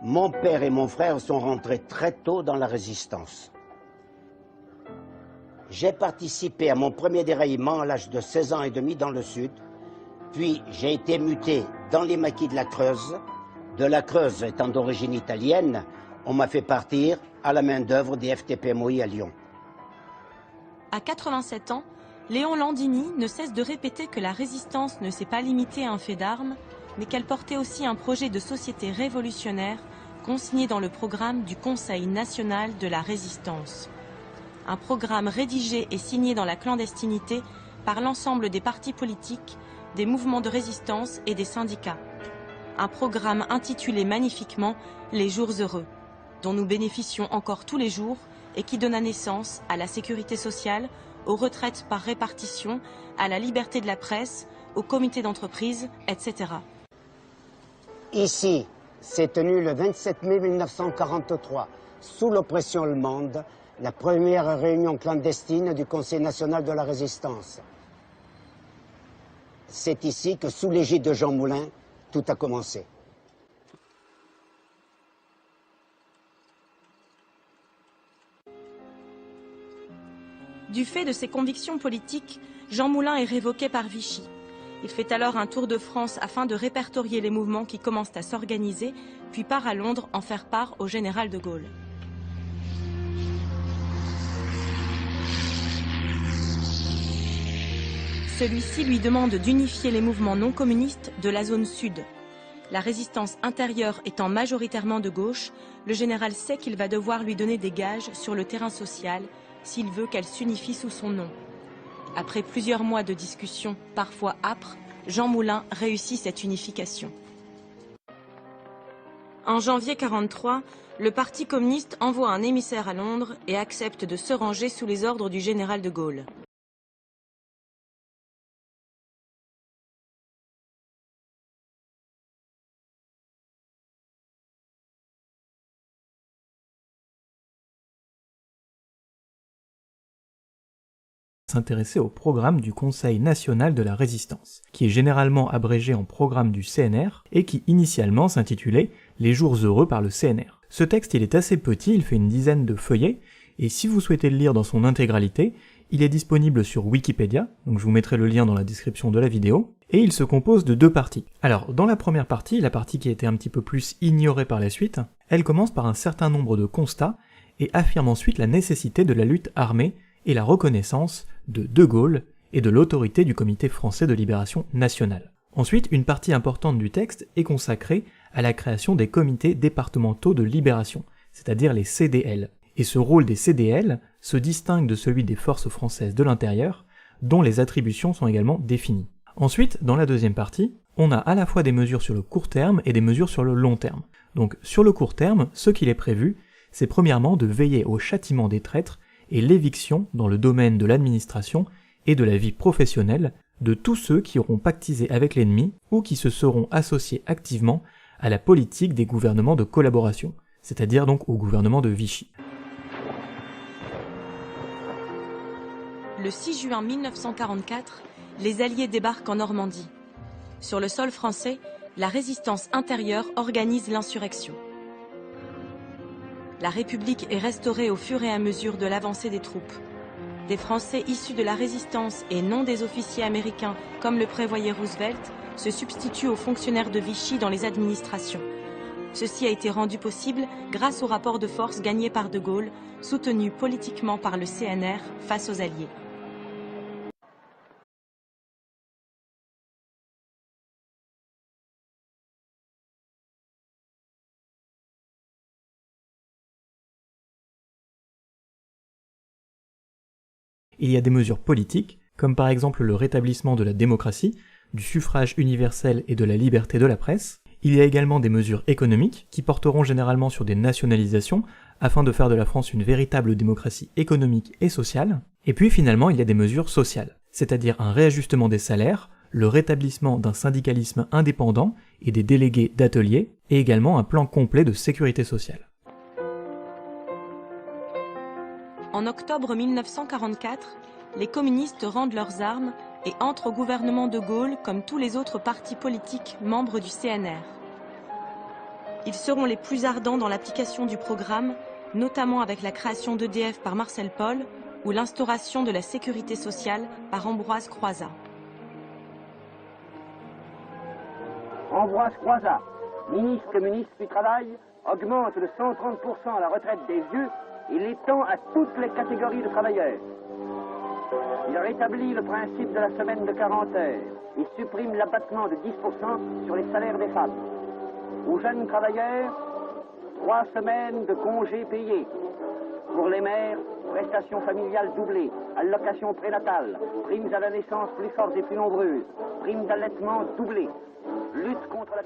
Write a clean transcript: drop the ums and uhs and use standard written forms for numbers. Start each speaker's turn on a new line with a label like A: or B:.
A: Mon père et mon frère sont rentrés très tôt dans la résistance. J'ai participé à mon premier déraillement à l'âge de 16 ans et demi dans le sud, puis j'ai été muté dans les maquis de la Creuse. De la Creuse étant d'origine italienne, on m'a fait partir à la main-d'œuvre des FTP-MOI à Lyon.
B: À 87 ans, Léon Landini ne cesse de répéter que la résistance ne s'est pas limitée à un fait d'armes, mais qu'elle portait aussi un projet de société révolutionnaire consigné dans le programme du Conseil national de la résistance. Un programme rédigé et signé dans la clandestinité par l'ensemble des partis politiques, des mouvements de résistance et des syndicats. Un programme intitulé magnifiquement « Les jours heureux », dont nous bénéficions encore tous les jours et qui donna naissance à la sécurité sociale, aux retraites par répartition, à la liberté de la presse, au comité d'entreprise, etc.
A: Ici, s'est tenue le 27 mai 1943, sous l'oppression allemande, la première réunion clandestine du Conseil national de la résistance. C'est ici que, sous l'égide de Jean Moulin, tout a commencé.
B: Du fait de ses convictions politiques, Jean Moulin est révoqué par Vichy. Il fait alors un tour de France afin de répertorier les mouvements qui commencent à s'organiser, puis part à Londres en faire part au général de Gaulle. Celui-ci lui demande d'unifier les mouvements non communistes de la zone sud. La résistance intérieure étant majoritairement de gauche, le général sait qu'il va devoir lui donner des gages sur le terrain social s'il veut qu'elle s'unifie sous son nom. Après plusieurs mois de discussions, parfois âpres, Jean Moulin réussit cette unification. En janvier 1943, le Parti communiste envoie un émissaire à Londres et accepte de se ranger sous les ordres du général de Gaulle.
C: S'intéresser au programme du Conseil national de la résistance, qui est généralement abrégé en programme du CNR et qui initialement s'intitulait « Les jours heureux » par le CNR. Ce texte il est assez petit, il fait une dizaine de feuillets, et si vous souhaitez le lire dans son intégralité, il est disponible sur Wikipédia, donc je vous mettrai le lien dans la description de la vidéo, et il se compose de deux parties. Alors, dans la première partie, la partie qui a été un petit peu plus ignorée par la suite, elle commence par un certain nombre de constats et affirme ensuite la nécessité de la lutte armée et la reconnaissance de Gaulle et de l'autorité du Comité français de libération nationale. Ensuite, une partie importante du texte est consacrée à la création des comités départementaux de libération, c'est-à-dire les CDL. Et ce rôle des CDL se distingue de celui des forces françaises de l'intérieur, dont les attributions sont également définies. Ensuite, dans la deuxième partie, on a à la fois des mesures sur le court terme et des mesures sur le long terme. Donc sur le court terme, ce qu'il est prévu, c'est premièrement de veiller au châtiment des traîtres et l'éviction dans le domaine de l'administration et de la vie professionnelle de tous ceux qui auront pactisé avec l'ennemi ou qui se seront associés activement à la politique des gouvernements de collaboration, c'est-à-dire donc au gouvernement de Vichy.
B: Le 6 juin 1944, les Alliés débarquent en Normandie. Sur le sol français, la résistance intérieure organise l'insurrection. La République est restaurée au fur et à mesure de l'avancée des troupes. Des Français issus de la résistance et non des officiers américains, comme le prévoyait Roosevelt, se substituent aux fonctionnaires de Vichy dans les administrations. Ceci a été rendu possible grâce au rapport de force gagné par de Gaulle, soutenu politiquement par le CNR face aux Alliés.
C: Il y a des mesures politiques, comme par exemple le rétablissement de la démocratie, du suffrage universel et de la liberté de la presse. Il y a également des mesures économiques, qui porteront généralement sur des nationalisations, afin de faire de la France une véritable démocratie économique et sociale. Et puis finalement, il y a des mesures sociales, c'est-à-dire un réajustement des salaires, le rétablissement d'un syndicalisme indépendant et des délégués d'ateliers, et également un plan complet de sécurité sociale.
B: En octobre 1944, les communistes rendent leurs armes et entrent au gouvernement de Gaulle comme tous les autres partis politiques membres du CNR. Ils seront les plus ardents dans l'application du programme, notamment avec la création d'EDF par Marcel Paul ou l'instauration de la sécurité sociale par Ambroise Croizat.
D: Ambroise Croizat, ministre communiste du Travail, augmente de 130% la retraite des vieux et l'étend à toutes les catégories de travailleurs. Il rétablit le principe de la semaine de 40 heures et supprime l'abattement de 10% sur les salaires des femmes. Aux jeunes travailleurs, 3 semaines de congés payés. Pour les mères, prestations familiales doublées, allocations prénatales, primes à la naissance plus fortes et plus nombreuses, primes d'allaitement doublées, lutte contre